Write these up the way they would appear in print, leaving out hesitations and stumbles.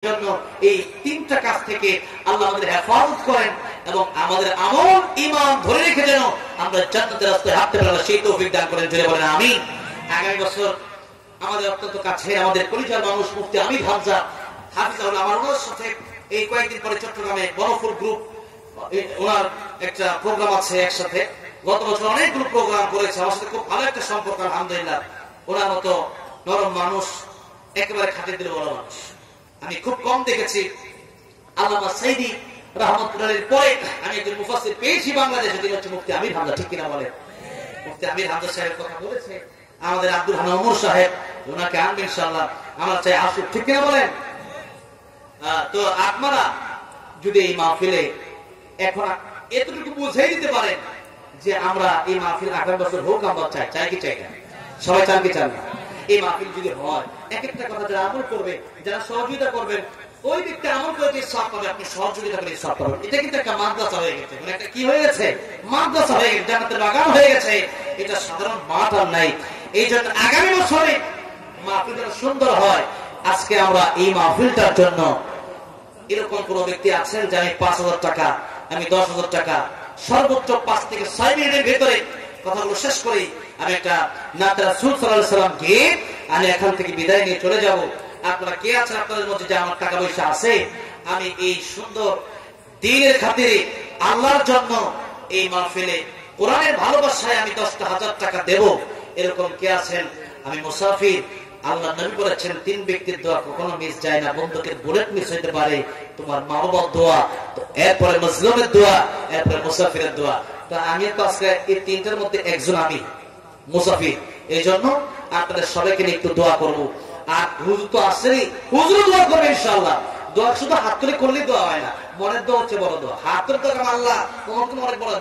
জন্য এই তিনটা কাজ থেকে আল্লাহ আমাদের হেফাজত করেন এবং আমাদের আমল ঈমান ধরে রেখে যেন আমরা জান্নাতের রাস্তায় হাঁটতে পারি, সেই তৌফিক দান করেন। জোরে বলেন আমিন। আগামী বছর আমাদের অত্যন্ত কাছে আমাদের পরিচয় মানুষ মুফতি আমির হামজা হাফিজাহুল্লাহ আমার ওনার সাথে এই কয়েকদিন পরে চট্টগ্রামে বনফুল গ্রুপ ওনার একটা প্রোগ্রাম আছে একসাথে। গত বছর অনেকগুলো প্রোগ্রাম করেছে, আমার সাথে খুব ভালো একটা সম্পর্ক আলহামদুলিল্লাহ। ওনার মতো নরম মানুষ, একেবারে খাঁটি দিলে বড় মানুষ আমি খুব কম দেখেছি। আল্লামা সাইদি রাহমাতুল্লাহির পরে আমি একজন মুফাসসির পেয়েছি বাংলাদেশে, তিনি হচ্ছে মুফতি আমির হামজা। ঠিক কিনা বলেন? মুফতি আমির হামজা সাহেব কথা বলেছে, আমাদের আব্দুল হান্নান ওমর সাহেব ওনাকে আনবে ইনশাআল্লাহ, আমরা চাই আসুক। ঠিক কিনা বলেন? তো আপনারা যদি এই মাহফিলে এখন এতটুকু বুঝাই দিতে পারেন যে আমরা এই মাহফিল আগামী বছর হোক, আমরা চাই। চাই কি চাই না? সবাই চান কি চান না? এই মাহফিল যদি হয়, এক একটা কথা যারা আমল করবে, যারা সহযোগিতা করবেন, ওই ব্যক্তি আমল করে যে সওয়াব পাবে, আপনি সহযোগিতা করে সওয়াব পাবেন। এটা কিন্তু একটা মাদ্রাসা হয়ে গেছে, মানে একটা কি হয়ে গেছে? মাদ্রাসা হয়ে গেছে, জান্নাতের বাগান হয়ে গেছে। এটা সাধারণ মাঠ আর নাই। এই জন্য আগামী বছরে মাহফিল যেন সুন্দর হয়। আজকে আমরা এই মাহফিলটার জন্য এরকম কোন ব্যক্তি আছেন যে আমি ৫,০০০ টাকা, আমি ১০,০০০ টাকা, সর্বোচ্চ ৫ থেকে ৬ মিনিটের ভেতরে কথাগুলো শেষ করি, আমি একটা নাতে রাসূল সাল্লাল্লাহু আলাইহি ওয়াসাল্লাম গিয়ে আমি এখান থেকে বিদায় নিয়ে চলে যাব। আপনারা কে আছেন আপনাদের মধ্যে যে আমার টাকা পয়সা আছে, আমি এই সুন্দর দ্বীনের খাতিরে আল্লাহর জন্য এই মাহফিলে কোরআনের ভালোবাসায় আমি ১০,০০০ টাকা দেব, এরকম কে আছেন? আমি মুসাফির। আল্লাহ নবী বলেছেন ৩ ব্যক্তির দোয়া কখনো মিস যায় না। বন্ধুকে বুলেট মিস হইতে পারে, তোমার মা বাবার দোয়া, এরপরে মাজলুমের দোয়া, এরপরে মুসাফিরের দোয়া। তো আমি তো আজকে এই ৩টার মধ্যে একজন, আমি মুসাফির। এই জন্য আপনাদের সবাইকে নিয়ে একটু দোয়া করবো। আর হুজুর তো আসেনি, হুজুর দোয়া করবে ইনশাআল্লাহ। দোয়া শুধু হাত তুলে করলেই দোয়া হয় না, মনের দোয়া হচ্ছে বড় দোয়া। হাত তুলে তো আল্লাহ তোমার তো অনেক বড়,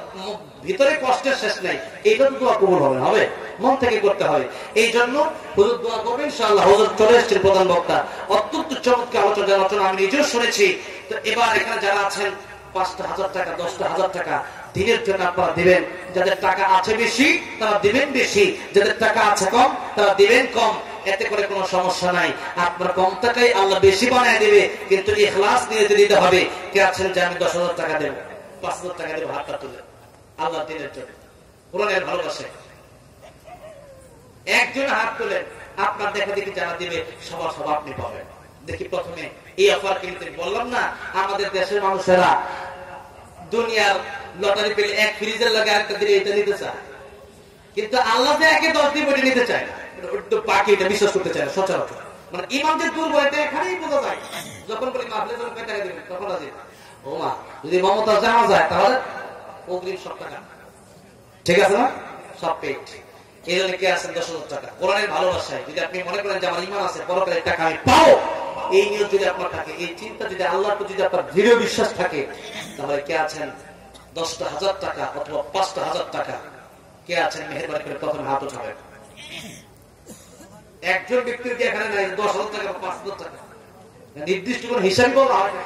ভিতরে কষ্টের শেষ নেই, এইটা তো দোয়া কবুল হবে, হবে মন থেকে করতে হবে। এই জন্য হুজুর দোয়া করবে ইনশাআল্লাহ। হুজুর চলে এসেছেন প্রধান বক্তা, অত্যন্ত চমৎকার আলোচনা আমি নিজেও শুনেছি। তো এবার এখানে যারা আছেন ৫,০০০ টাকা, ১০,০০০ টাকা দিনের জন্য আপনারা দিবেন। যাদের টাকা আছে বেশি তারা দিবেন বেশি, যাদের টাকা আছে কম তারা দিবেন কম। এতে করে কোনো সমস্যা নাই। আপনার কম টাকায় আল্লাহ বেশি বানায় দেবে, কিন্তু ইখলাস নিয়ে দিতে হবে। কে আছেন যে আমি ১০,০০০ টাকা দেব, ৫,০০০ টাকা দেব? হাতটা তুলে আল্লাহ দিনের জন্য, কোরআনের ভালোবাসে একজন হাত তুলেন। আপনার দেখা দেখি যারা দিবে সবার সব আপনি পাবেন। দেখি প্রথমে এই অফার কিন্তু বললাম না, আমাদের দেশের মানুষেরা দুনিয়ার লটারি পেলে এক ফ্রিজের লাগে আরেকটা দিলে এটা নিতে চায়, কিন্তু আল্লাহ যে একে ১০ দিব এটা নিতে চায় না। বাকি এটা বিশ্বাস করতে চায় না সচরাচর। মানে ইমানদের দুর্বল এটা এখানেই বোঝা যায়। যখন বলি মাহফিলের জন্য কয় টাকা দিবেন, তখন আছে ও মা যদি মমতা জানা যায় তাহলে অগ্রিম সব টাকা, ঠিক আছে না? সব পেট। এই জন্য কে আছেন ১০,০০০ টাকা কোরআনের ভালোবাসায়? যদি আপনি মনে করেন যে আমার ইমান আছে, পরকালের টাকা আমি পাবো, এই নিয়ত যদি আপনার থাকে, এই চিন্তা যদি আল্লাহর প্রতি যদি আপনার দৃঢ় বিশ্বাস থাকে, তাহলে কে আছেন ১০,০০০ টাকা অথবা ৫,০০০ টাকা? কে আছেন মেহেরবানি করে প্রথমে হাত উঠাবেন? একজন ব্যক্তির কি এখানে নাই ১০,০০০ টাকা বা ৫,০০০ টাকা? নির্দিষ্ট কোন হিসাব বলা হয় না।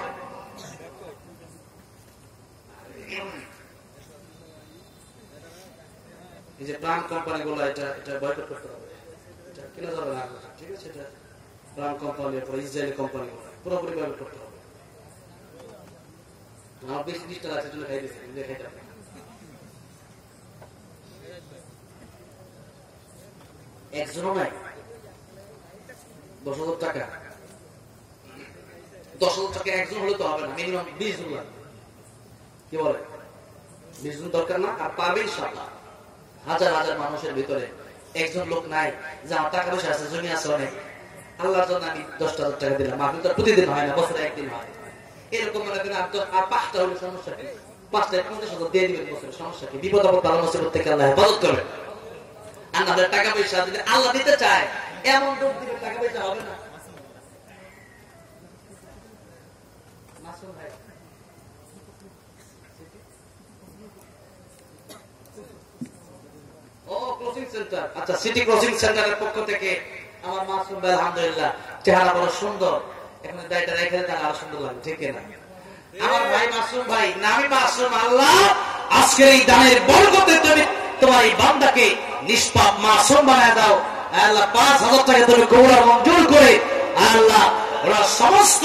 এই যে প্রাণ কোম্পানি গুলো, এটা বয়কট করতে হবে, এটা কেনা যাবে না, ঠিক আছে? এটা প্রাণ কোম্পানি, ইসরায়েলি কোম্পানি পুরোপুরি বয়কট করতে হবে। আমার বেশি ডিস্টার্ব আছে, খাই দিচ্ছে, খাইতে হবে। একজনও নাই ১০,০০০ টাকা। ১০,০০০ টাকা একজন হলে তো হবে না, মিনিমাম ২০ জন লাগবে। কি বলে? ২০ জন দরকার না? আর পারবে ইনশাআল্লাহ। হাজার হাজার মানুষের ভিতরে একজন লোক নাই যে আমার টাকা পয়সা আছে, জমি আছে অনেক, আল্লাহর জন্য আমি ১০,০০০ টাকা দিলাম। মাহফিল তো প্রতিদিন হয় না, বছরে একদিন হয়। এরকম মনে করেন আর ৫টা হলে সমস্যা কি? ৫টায় ৫০,০০০ দিয়ে দিবেন বছরে, সমস্যা কি? বিপদ আপদ ভালো মুসিবত থেকে আল্লাহ হেফাজত করবেন। আর আমাদের টাকা পয়সা যদি আল্লাহ দিতে চায়, এমন লোক দিবে টাকা পয়সা হবে না। আচ্ছা, সিটি ক্রসিং সেন্টারের পক্ষ থেকে আমার মাসুম ভাই আলহামদুলিল্লাহ চেহারা বড় সুন্দর, এখানে দায়িত্ব রেখে দেন, আরো সুন্দর লাগে, ঠিক না? আমার ভাই মাসুম ভাই, নামি মাসুম। আল্লাহ আজকের এই দানের বরকতে তুমি তোমার এই বান্দাকে নিষ্পাপ মাসুম বানায় দাও। আল্লাহ ৫,০০০ টাকা তুমি কবুল মঞ্জুর করে আল্লাহ ওরা সমস্ত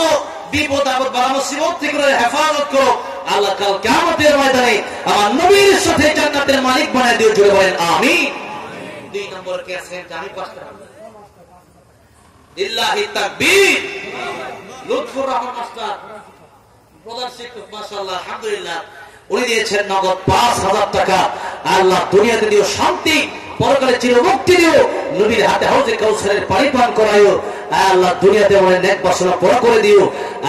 বিপদ আপদ বালা মুসিবত থেকে হেফাজত করো। আল্লাহ কাল কিয়ামতের ময়দানে আমার নবীর সাথে জান্নাতের মালিক বানায় দিও, জোরে বলেন আমিন। 2 নম্বর কে আছেন জানি পাঁচটা ইল্লাহি তাকবীর। লুৎফুর রহমান মাস্টার প্রধান শিক্ষক, মাশাআল্লাহ আলহামদুলিল্লাহ, উনি দিয়েছেন নগদ 5000 টাকা। আল্লাহ দুনিয়াতে দিও শান্তি, পরকালে চিরমুক্তি দিও, নবীর হাতে হাউজে কাউসারের পানি পান করায়ো। আল্লাহ দুনিয়াতে মনে নেক বাসনা পুরো করে দিও।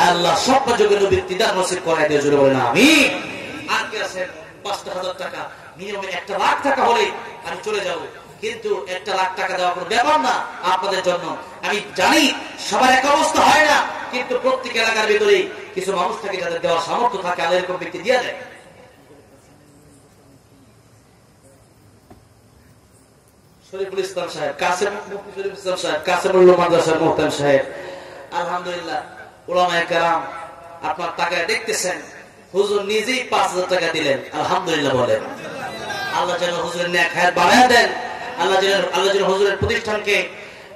আল্লাহ সব যুগে নবীর দিদার নসিব করায় দিও, জোরে বলেন আমিন। আর কি আছেন 5000 টাকা, মিনিমাম 1 লাখ টাকা হলে আমি চলে যাব, কিন্তু 1 লাখ টাকা দেওয়া কোনো ব্যাপার না আপনাদের জন্য। আমি জানি সবার এক অবস্থা হয় না, কিন্তু প্রত্যেক এলাকার ভিতরে কিছু মানুষ থাকে যাদের দেওয়ার সামর্থ্য থাকে, আল্লাহ এরকম ব্যক্তি দিয়ে দেয়। শরীফুল ইসলাম সাহেব, কাসেম মুফতি শরীফুল ইসলাম সাহেব, কাসেমুল্লাহ মাদ্রাসার মুহতামিম সাহেব, আলহামদুলিল্লাহ উলামায়ে কেরাম আপনার টাকা দেখতেছেন। হুজুর নিজেই 5000 টাকা দিলেন, আলহামদুলিল্লাহ বলেন। আল্লাহ যেন হুজুরের নেক হায়াত বাড়ায় দেন। আল্লাহ যেন হুজুরের প্রতিষ্ঠানকে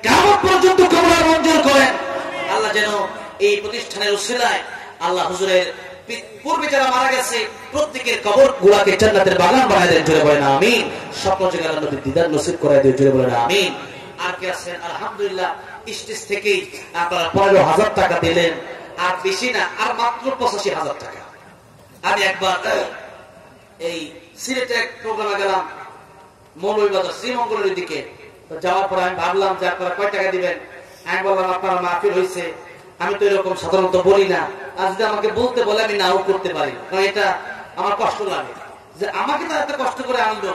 কিয়ামত পর্যন্ত কবুল মঞ্জুর করেন। আল্লাহ যেন এই প্রতিষ্ঠানের উসিলায় আল্লাহ হুজুরের পূর্বে যারা মারা গেছে প্রত্যেকের কবর গুলাকে জান্নাতের বাগান বানায় দেন, জোরে বলেন আমিন। স্বপ্ন জায়গা নবীর দিদার নসিব করায় দেন, জোরে বলেন আমিন। আর কি আছেন আলহামদুলিল্লাহ স্টেজ থেকেই আপনারা 15000 টাকা দিলেন, আর বেশি না, আর মাত্র 85000 টাকা। আমি একবার এই সিলেটে এক প্রোগ্রামে গেলাম, মৌলভীবাজার শ্রীমঙ্গলের দিকে। তো যাওয়ার পর আমি ভাবলাম যে আপনারা কয় টাকা দিবেন। আমি বললাম আপনারা মাহফিল হয়েছে, আমি তো এরকম সাধারণত বলি না, আর যদি আমাকে বলতে বলে আমি নাও করতে পারি, কারণ এটা আমার কষ্ট লাগে যে আমাকে তো এত কষ্ট করে আনলো,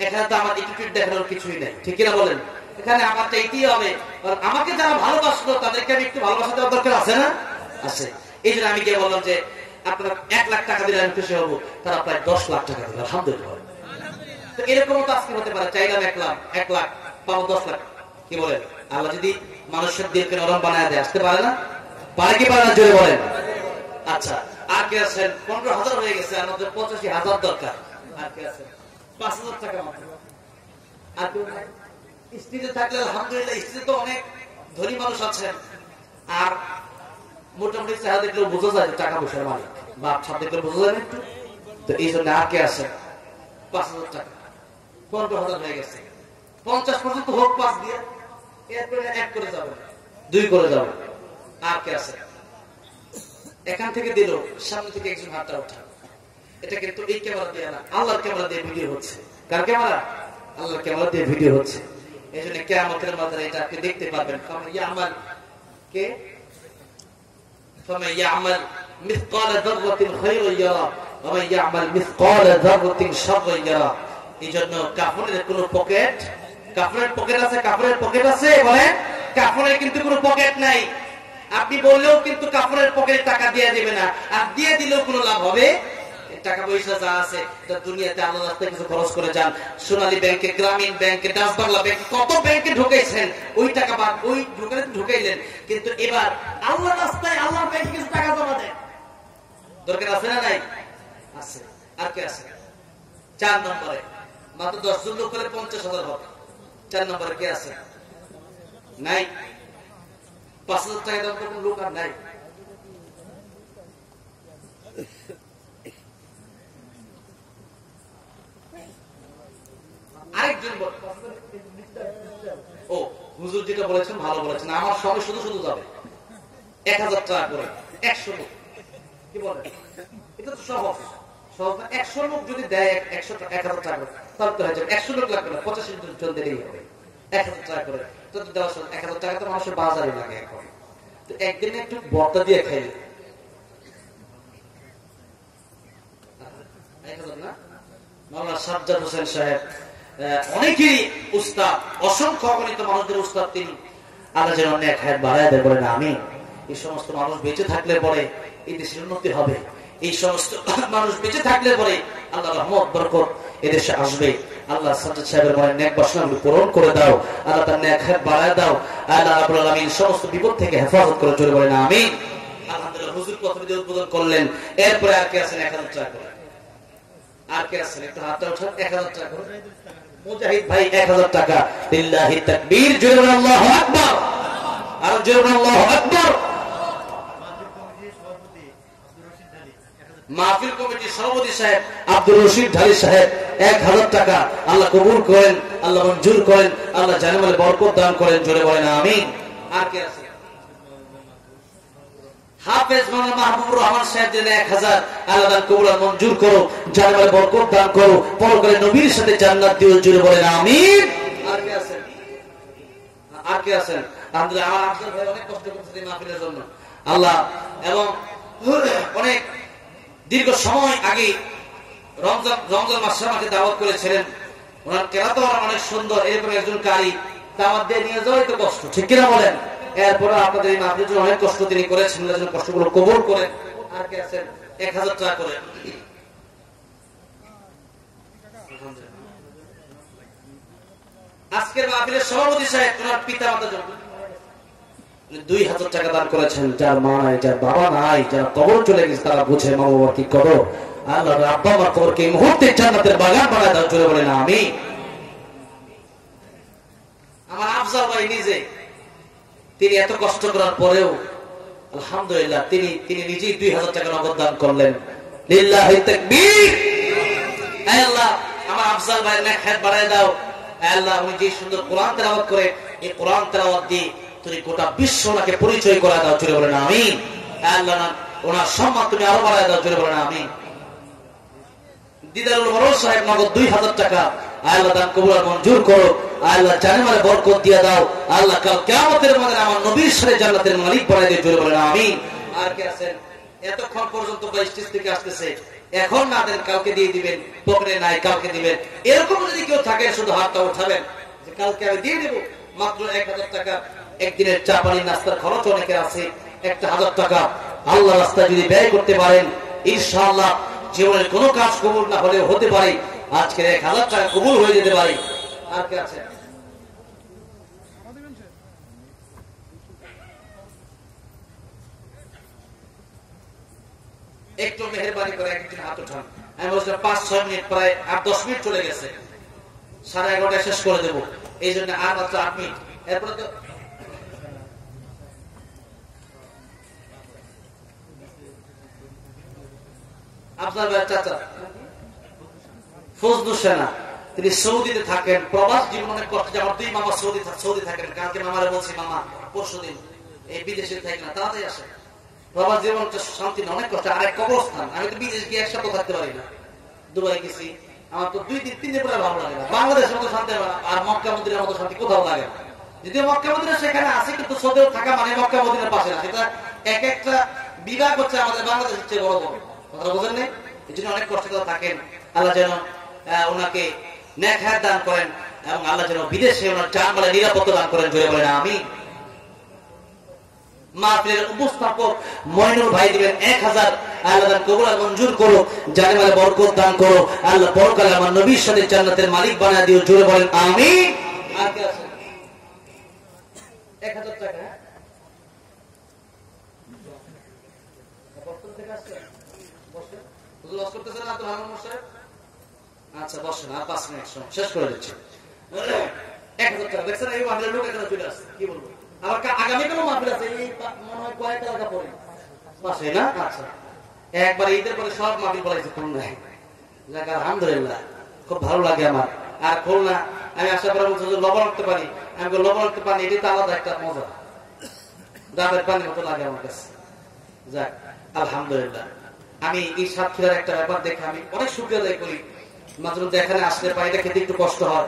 এখানে তো আমার অ্যাটিটিউড দেখানোর কিছুই নেই, ঠিক কিনা বলেন? এখানে আমার তো এইটাই হবে, আমাকে যারা ভালোবাসলো তাদেরকে আমি একটু ভালোবাসা দেওয়ার দরকার আছে না? আছে। এই জন্য আমি গিয়ে বললাম যে আপনারা 1 লাখ টাকা দিলে আমি খুশি হবো। তারা প্রায় 10 লাখ টাকা দিল, আলহামদুলিল্লাহ। তো এরকম তো আজকে হতে পারে, চাইলাম 1 লাখ পাবো 10 লাখ। কি বলেন? আল্লাহ যদি মানুষের দিলকে নরম বানায় দেয়, আসতে পারে না? পারে কি পারে না, জোরে বলেন। আচ্ছা, আর কে আছেন? 15000 হয়ে গেছে, আমাদের 85000 দরকার। আর কে আছেন? 5000 টাকা মাত্র। আর কেউ নাই? স্ত্রীতে থাকলে আলহামদুলিল্লাহ, স্ত্রীতে তো অনেক ধনী মানুষ আছেন, আর মোটামুটি চেহারা দেখলেও বোঝা যায় টাকা পয়সার মালিক, বাপ ছাপ দেখলে বোঝা যায় একটু। তো এই জন্য আর কে আছেন? 5000 টাকা, 15000 হয়ে গেছে। 50 পর্যন্ত হোক 5 দিয়ে, এরপরে 1 করে যাবে, 2 করে যাবে। আর কে আছে? এখান থেকে দিল, সামনে থেকে একজন হাতটা ওঠা। এটা কিন্তু এই ক্যামেরা দিয়ে না, আল্লাহর ক্যামেরা দিয়ে ভিডিও হচ্ছে। কার ক্যামেরা? আল্লাহর ক্যামেরা দিয়ে ভিডিও হচ্ছে। এই জন্য কিয়ামতের মাঝে এটা আপনি দেখতে পারবেন। কারণ ইয়ামাল কে ফামান ইয়ামাল মিসকাল যাররাতিন খায়রান ইয়ারা ওয়া মান ইয়ামাল মিসকাল যাররাতিন শাররান ইয়ারা। এই জন্য কাফনের কোনো পকেট, কাফনের পকেট আছে, কাফনের পকেট আছে বলেন? কাফনের কিন্তু কোনো পকেট নাই। আপনি বললেও কিন্তু কাফনের পকেটে টাকা দিয়ে দিবে না, আর দিয়ে দিলেও কোনো লাভ হবে? টাকা পয়সা যা আছে এটা দুনিয়াতে আল্লাহর রাস্তায় কিছু খরচ করে যান। সোনালী ব্যাংকে, গ্রামীণ ব্যাংকে, ডাচ বাংলা ব্যাংকে, কত ব্যাংকে ঢুকাইছেন, ওই টাকা বাদ ওই ঢুকাইলেন। কিন্তু এবার আল্লাহর রাস্তায় আল্লাহর ব্যাংকে কিছু টাকা জমা দেন, দরকার আছে না নাই? আছে। আর কে আছে? 4 নম্বরে মাত্র 10 জন লোক করে 50,000 হবে। 4 নম্বরে কে আছে? নাই। 5000 টাকা দাম তো কোনো লোক আর নাই। আরেকজন ও হুজুর যেটা বলেছেন ভালো বলেছেন, আমার সঙ্গে শুধু শুধু যাবে 1000 টাকা করে 100 লোক। কি বলেন? এটা তো সহজ সহজ। 100 লোক যদি দেয় 1000 টাকা তাহলে তো হয়ে যাবে। 100 লোক লাগবে না, 85 জন দিলেই হবে। 1000 টাকা করে তো দেওয়া 1000 টাকা তো মানুষের বাজারে লাগে এখন। তো একদিনে একটু বর্তা দিয়ে খাইলে 1000 না? মাওলানা সাজ্জাদ হোসেন সাহেব অনেকেরই উস্তাদ, অসংখ্য অগণিত মানুষদের উস্তাদ তিনি। আল্লাহ যেন নেক হায়াত বাড়ায় দেয়, বলেন আমিন। এই সমস্ত মানুষ বেঁচে থাকলে পরে এই দেশের উন্নতি হবে। এই সমস্ত মানুষ বেঁচে থাকলে পরে আল্লাহ রহমত বরকত এদেশে আসবে। আল্লাহ সাজ্জাদ সাহেবের মনে নেক বাসনাগুলো পূরণ করে দাও, আল্লাহ তার নেক হায়াত বাড়ায় দাও। আল্লাহ রাব্বুল আলামিন সমস্ত বিপদ থেকে হেফাজত করে, জোরে বলেন আমিন। আলহামদুলিল্লাহ, হুজুর প্রথমে যে উদ্বোধন করলেন, এরপরে আর কে আছেন? 1000 টাকা করে। আর কে আছেন? একটু হাতটা উঠান। 1000 টাকা করে মুজাহিদ ভাই, 1000 টাকা। লিল্লাহি তাকবীর, জোরে বলেন আল্লাহু আকবার। আর জোরে বলেন আল্লাহু আকবার। মাহফিল কমিটির সভাপতি সাহেব আব্দুর রশিদ ঢালী সাহেব 1000 টাকা আল্লাহ কবুল করেন, আল্লাহ মঞ্জুর করেন, আল্লাহ জানেমালে বরকত দান করেন, জোরে বলেন আমিন। আর কে আছে? হাফেজ মাওলানা মাহবুবুর রহমান সাহেব দিলেন 1000, আল্লাহ দান কবুল আর মঞ্জুর করো, জানেমালে বরকত দান করো, পরকালে নবীর সাথে জান্নাত দিও, জোরে বলেন আমিন। আর কে আছে? আর কে আছেন? আলহামদুলিল্লাহ আমার আফজাল ভাই অনেক কষ্ট করতেছে এই মাহফিলের জন্য আল্লাহ, এবং অনেক দীর্ঘ সময় আগে রমজান মাসে আমাকে দাওয়াত করেছিলেন, ওনার কেরাত অনেক সুন্দর, এরকম একজন কারি দাওয়াত দিয়ে নিয়ে যাওয়াই তো কষ্ট, ঠিক কিনা বলেন? এরপরে আপনাদের এই মাহফিলের জন্য অনেক কষ্ট তিনি করেছেন, কষ্টগুলো কবুল করেন। আর কে আছেন? 1000 টাকা করে আজকের মাহফিলের সভাপতি সাহেব ওনার পিতা মাতা 2000 টাকা দান করেছেন। যার মা নাই, যার বাবা নাই, যারা কবর চলে গেছে তারা বুঝে মা বাবা কি করো, আল্লাহ আব্বা আমার কবরকে এই মুহূর্তে জান্নাতের বাগান বানায় দাও, চলে বলেন আমি। আমার আফজাল ভাই নিজে তিনি এত কষ্ট করার পরেও আলহামদুলিল্লাহ তিনি নিজেই 2000 টাকা নগদ দান করলেন। লিল্লাহি তাকবীর। আল্লাহ আমার আফজাল ভাইয়ের নেক বাড়ায় দাও আল্লাহ, উনি যে সুন্দর কোরআন তেলাওয়াত করে এই কোরআন তেলাওয়াত দিয়ে তুমি গোটা বিশ্ব ওনাকে পরিচয় করে দাও, জোরে বলেন আমিন। আল্লাহ ওনার সম্মান তুমি আরো বাড়ায় দাও, জোরে বলেন আমিন। দিদারুল মরদ সাহেব নগদ 2000 টাকা আল্লাহ দান কবুল আর মঞ্জুর করো, আল্লাহ জানেমালে বরকত দিয়ে দাও, আল্লাহ কাল কিয়ামতের মাঠে আমার নবীর সাথে জান্নাতের মালিক বানায় দিও, জোরে বলেন আমিন। আর কে আছেন? এতক্ষণ পর্যন্ত স্টেজ থেকে আসতেছে, এখন না দেন কালকে দিয়ে দিবেন, পকেটে নাই কালকে দিবেন, এরকম যদি কেউ থাকে শুধু হাতটা উঠাবেন যে কালকে আমি দিয়ে দেবো। মাত্র 1000 টাকা, একদিনের চা পানি নাস্তার খরচ অনেকের আছে, 1000 টাকা আল্লাহ রাস্তায় যদি ব্যয় করতে পারেন ইনশাআল্লাহ জীবনের কোনো কাজ কবুল না হলেও হতে পারে, আজকে 1000 টাকা কবুল হয়ে যেতে পারে। আর কে আছে? একটু মেহেরবানি করে একদিন হাত উঠান। আমি বলছিলাম 5-6 মিনিট, প্রায় 8-10 মিনিট চলে গেছে, 11:30 শেষ করে দেবো, এই জন্য আর মাত্র 8 মিনিট। এরপরে তো আপনার চাচা ফজলুল সেনা তিনি সৌদিতে থাকেন, প্রবাস জীবন অনেক কষ্ট। আমার 2 মামা সৌদি থাকেন, কালকে মামারে বলছি মামা পরশুদিন এই বিদেশে থাকেন না, তাড়াতাড়ি আসে। প্রবাস জীবন শান্তি অনেক কষ্ট, আর এক কবরস্থান। আমি তো বিদেশ গিয়ে একসাথে থাকতে পারি না, দুবাই গেছি, আমার তো 2-3 দিন পরে ভালো লাগে না। বাংলাদেশের মতো শান্তি আর মক্কা মদিনার মতো শান্তি কোথাও লাগে না। যদিও মক্কা মদিনা সেখানে আছে, কিন্তু সৌদিও থাকা মানে মক্কা মদিনার পাশে না, সেটা এক একটা বিভাগ হচ্ছে আমাদের বাংলাদেশের চেয়ে বড় বড়, কথা বোঝেন না? এই জন্য অনেক কষ্ট করে থাকেন। আল্লাহ যেন ওনাকে নেক হায়াত দান করেন এবং আল্লাহ যেন বিদেশে ওনার জানমালে নিরাপত্তা দান করেন, জোরে বলেন আমিন। মাহফিলের উপস্থাপক মইনুল ভাই দিবেন 1000, আল্লাহ দান কবুল আর মঞ্জুর করো, জানেমালে বরকত দান করো, আল্লাহ পরকালে আমার নবীর সাথে জান্নাতের মালিক বানায় দিও, জোরে বলেন আমিন। আর কে আছে? 1000 টাকা আচ্ছা বসেন, আর 5 মিনিট শেষ করে দিচ্ছি। 1000 টাকা দেখছেন, এই মাহফিলের লোক এখানে চলে আসছে, কি বলবো। আবার আগামী কোনো মাহফিল আছে, এই মনে হয় কয়েক টাকা পরে পাশে না। আচ্ছা একবার ঈদের পরে সব মাহফিল বলাইছে খুলনায়, আলহামদুলিল্লাহ খুব ভালো লাগে আমার। আর খুলনা আমি আশা করে বলছি লবণ রাখতে পারি, আমি লবণ রাখতে পারি, এটাই তো আলাদা একটা মজা, ডাবের পানির মতো লাগে আমার কাছে। যাক আলহামদুলিল্লাহ, আমি এই সাতক্ষীরার একটা ব্যাপার দেখে আমি অনেক শুকরিয়া আদায় করি। মাঝে মধ্যে এখানে আসলে পানিটা খেতে একটু কষ্ট হয়।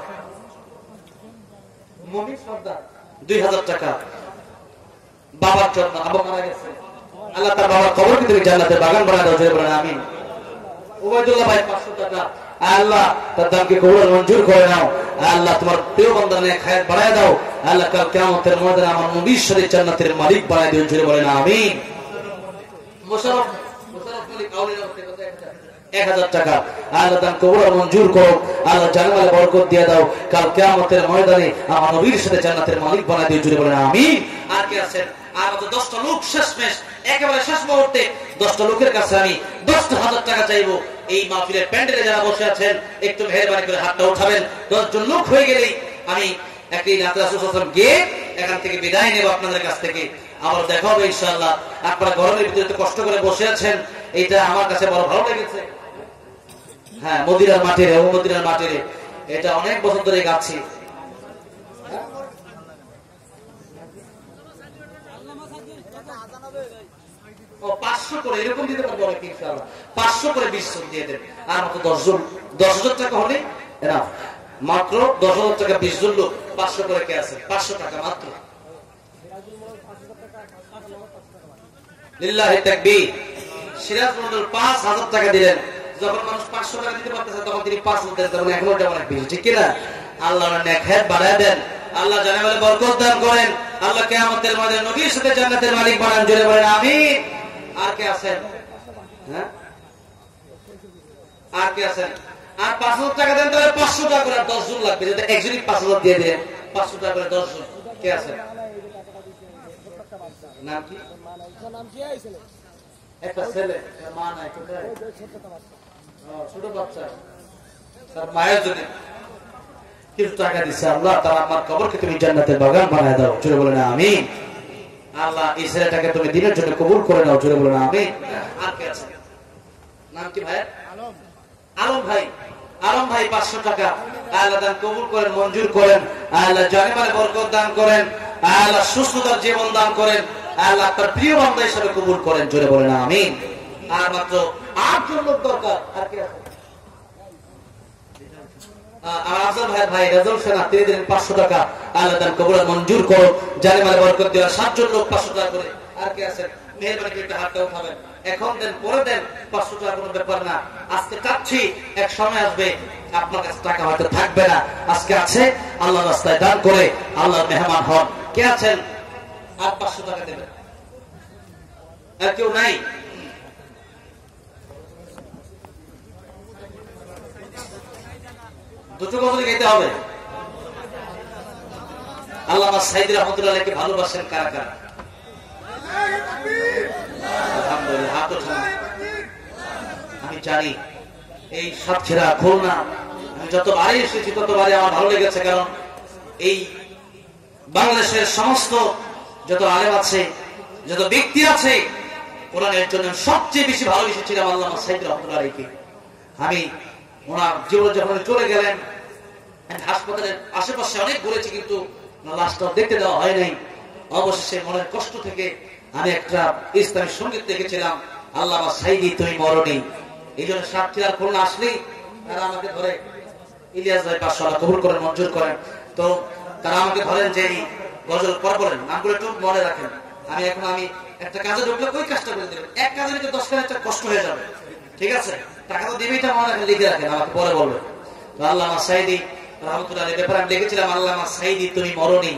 মমিন সর্দার 2000 টাকা বাবার জন্য, আব্বা মারা গেছে, আল্লাহ তার বাবার কবরকে তুমি জান্নাতের বাগান বানায় দাও, জোরে বলেন আমিন। ওবাইদুল্লাহ ভাই 500 টাকা, আল্লাহ তার দানকে কবুল মঞ্জুর করে নাও, আল্লাহ তোমার প্রিয় বান্দার নেক হায়াত বাড়ায় দাও, আল্লাহ কাল কিয়ামতের ময়দানে আমার নবীর সাথে জান্নাতের মালিক বানায় দিও, জোরে বলেন আমিন। মোশাররফ মালিক আউলিয়া 1000 টাকা, আল্লাহ দান কবুল মঞ্জুর করো, আল্লাহ জান্নাতে বরকত দিয়ে দাও, কাল কিয়ামতের ময়দানে আমার নবীর সাথে জান্নাতের মালিক বানায় দিও, জোরে বলেন আমিন। আর কে আছেন? আর মত 10টা লোক শেষমেশ একেবারে শেষ মুহূর্তে 10টা লোকের কাছে আমি 10,000 টাকা চাইবো। এই মাহফিলের প্যান্ডেলে যারা বসে আছেন একটু মেহেরবানি করে হাতটা উঠাবেন। 10 জন লোক হয়ে গেলেই আমি একটি রাসূল সাল্লাল্লাহু আলাইহি ওয়াসাল্লাম গিয়ে এখান থেকে বিদায় নেব আপনাদের কাছ থেকে। আবার দেখা হবে ইনশাআল্লাহ। আপনারা গরমের ভিতরে কষ্ট করে বসে আছেন, এটা আমার কাছে বড় ভালো লেগেছে। হ্যাঁ, মদিনার মাটিরে, ও মদিনার মাটিরে, এটা অনেক বছর ধরে গাচ্ছি। 500 করে এরকম দিতে পারবো নাকি ইনশাআল্লাহ? 500 করে 20 জন দিয়ে দেন। আর মাত্র 10,000 টাকা হলে এরা মাত্র 10,000 টাকা 20 জন লোক 500 করে কে আছে? 500 টাকা মাত্র। লিল্লাহি তাকবীর। সিরাজ মন্ডল 5,000 টাকা দিলেন। যখন মানুষ 500 টাকা দিতে পারতেছে তখন তিনি 5,000 দেন, তখন এখনো যেমন এক বেশি, ঠিক কিনা? আল্লাহর নেকহেত বাড়ায় দেন, আল্লাহ জানে বলে বরকত দান করেন, আল্লাহ কিয়ামতের মাঠে নবীর সাথে জান্নাতের মালিক বানান, জোরে বলেন আমিন। আর কে আছেন? হ্যাঁ, আর কে আছেন? আর 5,000 টাকা দেন, তাহলে 500 টাকা করে 10 জন লাগবে। যদি একজনই 5,000 দিয়ে দেন, 500 টাকা করে 10 জন কে আছেন? নাম কি? একটা ছেলে, মা নাই, কোথায়? ছোট বাচ্চা, তার মায়ের জন্য কিছু টাকা দিচ্ছে। আল্লাহ তারা আমার কবরকে তুমি জান্নাতের বাগান বানায় দাও, জোরে বলেন আমিন। আল্লাহ এই ছেলেটাকে তুমি দিনের জন্য কবুল করে নাও, জোরে বলেন আমিন। আর কে আছে? নাম কি ভাই? আলম ভাই। আলম ভাই 500 টাকা আল্লাহ দান কবুল করেন, মঞ্জুর করেন, আল্লাহ জানেমালে বরকত দান করেন, আল্লাহ সুস্থতার জীবন দান করেন, আল্লাহ তার প্রিয় বান্দা হিসেবে কবুল করেন, জোরে বলেন আমিন। আর মাত্র 8 জন লোক দরকার। আর কে আছে? আফজাল ভাই, ভাই রাজল সেনা, তিনি দিলেন 500 টাকা, আল্লাহ দান কবুল মঞ্জুর করো, জানেমালে বরকত দেওয়া। 7 জন লোক 500 টাকা করে। আর কে আছেন? মেহরবানি করে একটা হাতটা উঠাবেন। এখন দেন, পরে দেন, 500 টাকা কোনো ব্যাপার না। আজকে চাচ্ছি, এক সময় আসবে আপনার কাছে টাকা হয়তো থাকবে না, আজকে আছে, আল্লাহ রাস্তায় দান করে আল্লাহর মেহমান হন। কে আছেন? আর 500 টাকা দেবেন। আর কেউ নাই? দুটো গজল গাইতে হবে। আল্লামা সাইদ রহমতুল্লাহকে ভালোবাসেন কারা কারা? আলহামদুলিল্লাহ, হাত ওঠান। আমি জানি এই সাতক্ষীরা, খুলনা, আমি যতবারই এসেছি ততবারই আমার ভালো লেগেছে, কারণ এই বাংলাদেশের সমস্ত যত আলেম আছে, যত ব্যক্তি আছে, কোরআনের জন্য সবচেয়ে বেশি ভালোবেসেছিলাম আল্লামা সাইদ রহমতুল্লাহকে। আমি ওনার জীবন যখন চলে গেলেন, হাসপাতালের আশেপাশে অনেক ঘুরেছি, কিন্তু লাশটা দেখতে দেওয়া হয় নাই। অবশেষে মনের কষ্ট থেকে আমি একটা ইসলামী সঙ্গীত দেখেছিলাম, আল্লামা সাইদি তুমি মরণী। এই জন্য সাতক্ষীরার খুলনা আসলেই তারা আমাকে ধরে, ইলিয়াস ভাই 500 টাকা কবুল করেন, মঞ্জুর করেন, তো তারা আমাকে ধরেন যে এই গজল পর বলেন, নামগুলো একটু মনে রাখেন। আমি একটা কাজে ঢুকলে ওই কাজটা করে দেবেন, এক কাজে লিখে 10 কাজ একটা কষ্ট হয়ে যাবে, ঠিক আছে? টাকা তো দিবেই, মনে রাখেন, লিখে রাখেন, আমাকে পরে বলবেন। তো আল্লামা সাইদি রহমতুল্লাহ ব্যাপারে আমি লিখেছিলাম, আল্লামা সাইদি তুমি মরণী।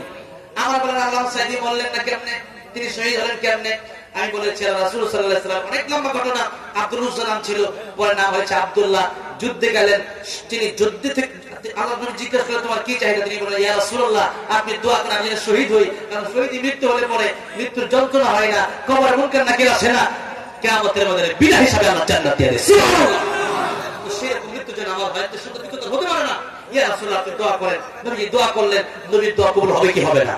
আমার বলেন আল্লামা সাইদি বললেন না কেমনে, তিনি শহীদ হলেন কেমনে? আমি বলেছি রাসূল সাল্লাল্লাহু আলাইহি ওয়াসাল্লাম, অনেক লম্বা ঘটনা। আব্দুল্লাহ নাম ছিল, পরে নাম হয়েছে আব্দুল্লাহ। যুদ্ধে গেলেন, তিনি যুদ্ধে থেকে আল্লাহ নবী জিজ্ঞাসা করলেন তোমার কি চাহিদা? তিনি বললেন ইয়া রাসূলুল্লাহ, আপনি দোয়া করেন আমি যেন শহীদ হই, কারণ শহীদই মৃত্যু হলে পরে মৃত্যুর যন্ত্রণা হয় না, কবরে মুনকার নাকির আসে না, কিয়ামতের ময়দানে বিনা হিসাবে আল্লাহ জান্নাত দিয়ে দেয়। সুবহানাল্লাহ। তো সেরকম মৃত্যু যেন আমার ভাইদের সাথে বিকৃত হতে পারে না। ইয়া রাসূলুল্লাহ আপনি দোয়া করেন। নবী দোয়া করলেন, নবীর দোয়া কবুল হবে কি হবে না?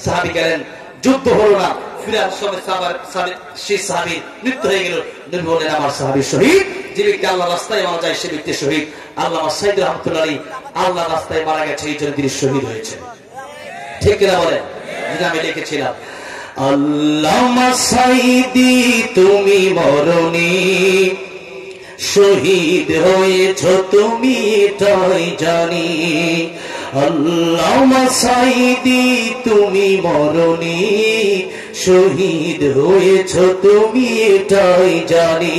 সাহাবী গেলেন, যুদ্ধ হলো না, ফিরে আসার সময় সেই সাহাবীর মৃত্যু হয়ে গেল। নবী বললেন আমার সাহাবী শহীদ, যে ব্যক্তি আল্লাহর রাস্তায় মারা যায় সে ব্যক্তি শহীদ। আল্লামা সাইদ রহমতুল্লাহ আল্লাহর রাস্তায় মারা গেছে, এই জন্য তিনি শহীদ হয়েছে, ঠিক কিনা বলেন? যেটা আমি লিখেছিলাম, আল্লামা সাইদি তুমি মরণী, শহীদ হয়েছ তুমি এটাই জানি। আল্লামা সাইদি তুমি মরণী, শহীদ হয়েছ তুমি এটাই জানি।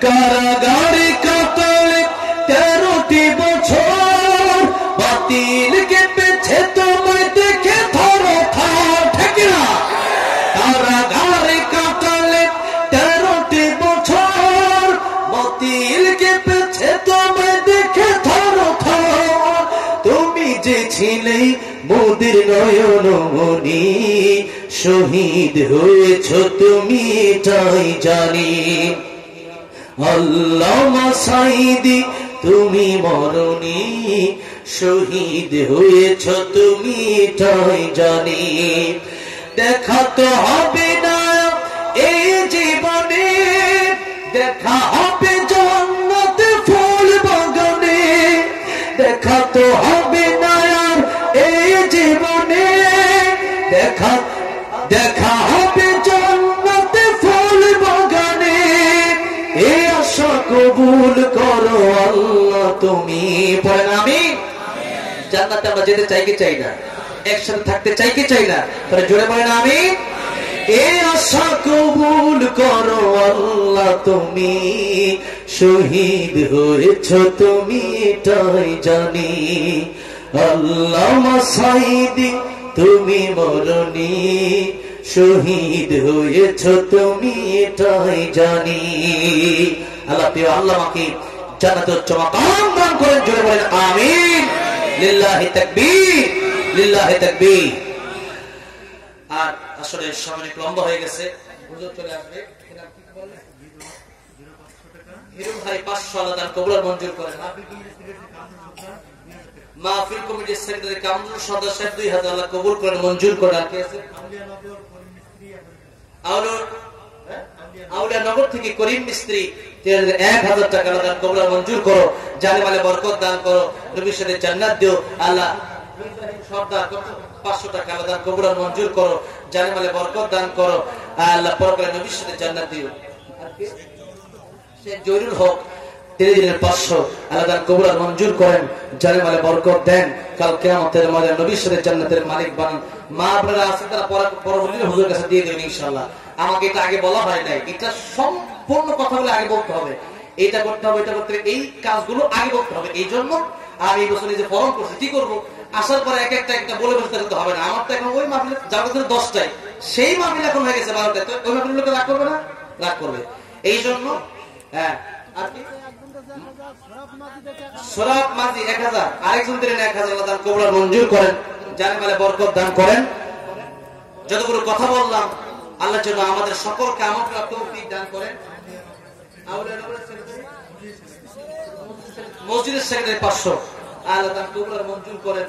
কারাগারে কাটালে 13টি বছর, বাতিল কেঁপেছে তোমায় দেখে থর থর, ঠিক না? কারাগারে কাটালে 13টি বছর, বাতিল কেঁপেছে তোমায় দেখে থর থর। তুমি যে ছিলে মোদের নয়নমণি, শহীদ হয়েছ তুমি এটাই জানি। আল্লামা সাইদি তুমি মরণী, শহীদ হয়েছ তুমি এটাই জানি। দেখা তো হবে না এই জীবনে, দেখা হবে জান্নাতে ফুল বাগানে, দেখা তো হবে না এই জীবনে, দেখা দেখা হবে জান্নাতে ফুল বাগানে। এই আশা কবুল করো আল্লাহ তুমি, পড়েন আমিন। জান্নাতে আমরা যেতে চাই কি চাই না? একসাথে থাকতে চাই কি চাই না? তাহলে জোরে বলেন আমিন। এই আশা কবুল করো আল্লাহ তুমি, শহীদ হয়েছ তুমি এটাই জানি। আল্লামা সাইদি তুমি মরণি, শহীদ হয়েছ তুমি এটাই জানি। আল্লাহ প্রিয় আল্লামাকে জান্নাতুল উচ্চ মাকাম দান করেন, জোরে বলেন আমিন। লিল্লাহি তাকবীর, লিল্লাহি তাকবীর। আর আসলে সময় লম্বা হয়ে গেছে, হুজুর চলে আসবে। হিরু ভাই 500 আল্লাহ দান কবুল আর মঞ্জুর করেন। মাহফিল কমিটির সেক্রেটারি কামরুল সদর সাহেব 2000 আল্লাহ কবুল করেন মঞ্জুর করেন। আর কি আছে? আউলিয়া নগর থেকে করিম মিস্ত্রি 1000 টাকা আল্লাহ দান কবুল আর মঞ্জুর করো, জানে মালে বরকত দান করো, নবীর সাথে জান্নাত দিও। আল্লাহ সর্দার 500 টাকা আল্লাহ দান কবুল আর মঞ্জুর করো, জানে মালে বরকত দান করো, আল্লাহ পরকালে নবীর সাথে জান্নাত দিও। আর কি? সে জয়রুল হক 3 দিনের 500 আল্লাহ দান কবুল আর মঞ্জুর করেন, জানে মালে বরকত দেন, কাল কিয়ামতের মাঝে নবীর সাথে জান্নাতের মালিক বানান। মা আপনারা আছে তারা পরবর্তীতে হুজুরের কাছে দিয়ে দেবেন ইনশাআল্লাহ। আমাকে এটা আগে বলা হয় নাই, এটা সম্পূর্ণ কথাগুলো আগে বলতে হবে, এইটা করতে হবে, এটা করতে হবে, এই কাজগুলো আগে বলতে হবে। এই জন্য আমি এই বছর যে ফরম করছি, কি করবো আসার পরে এক একটা বলে বসতে হবে না। আমার তো এখন ওই মাহফিলে যাওয়ার জন্য 10টায়, সেই মাহফিল এখন হয়ে গেছে 12টায়, তো ওই মাহফিল লোকে রাগ করবে না? রাগ করবে। এই জন্য হ্যাঁ, আর কি সরাব মাঝি 1000, আরেকজন দিলেন 1000 আল্লাহ দান কবুল আর মঞ্জুর করেন, জানে মালে বরকত দান করেন। যতগুলো কথা বললাম আল্লাহর জন্য আমাদের সকলকে আমল করার তৌফিক দান করেন। মসজিদের সেক্রেটারি 500 আল্লাহ দান কবুল আর মঞ্জুর করেন।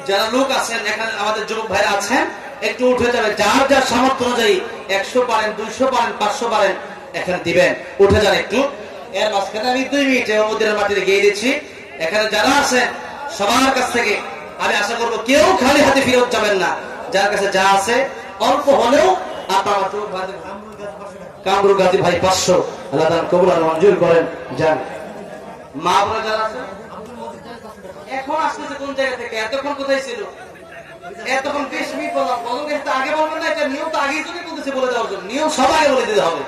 যারা লোক আছেন এখানে, আমাদের যুবক ভাইরা আছেন, একটু উঠে যাবে, যার যার সামর্থ্য অনুযায়ী 100 পারেন, 200 পারেন, 500 পারেন, এখানে দিবেন, উঠে যান একটু। এর মাঝখানে আমি 2 মিনিটে মদিনার মাটিতে গিয়ে দিচ্ছি। এখানে যারা আছেন সবার কাছ থেকে আমি আশা করবো কেউ খালি হাতে ফিরত যাবেন না, যার কাছে যা আছে অল্প হলেও আপনার কামরুল গাজী ভাই 500 আল্লাহ দান কবুল আর মঞ্জুর করেন। যান মা বোনেরা যারা আছে এখন আসতেছে কোন জায়গা থেকে, এতক্ষণ কোথায় ছিল? এতক্ষণ 20 মিনিট বললাম, আগে বলবেন না, এটা নিয়ম তো আগেই যদি বলতেছে বলে দেওয়ার জন্য, নিয়ম সব আগে বলে দিতে হবে।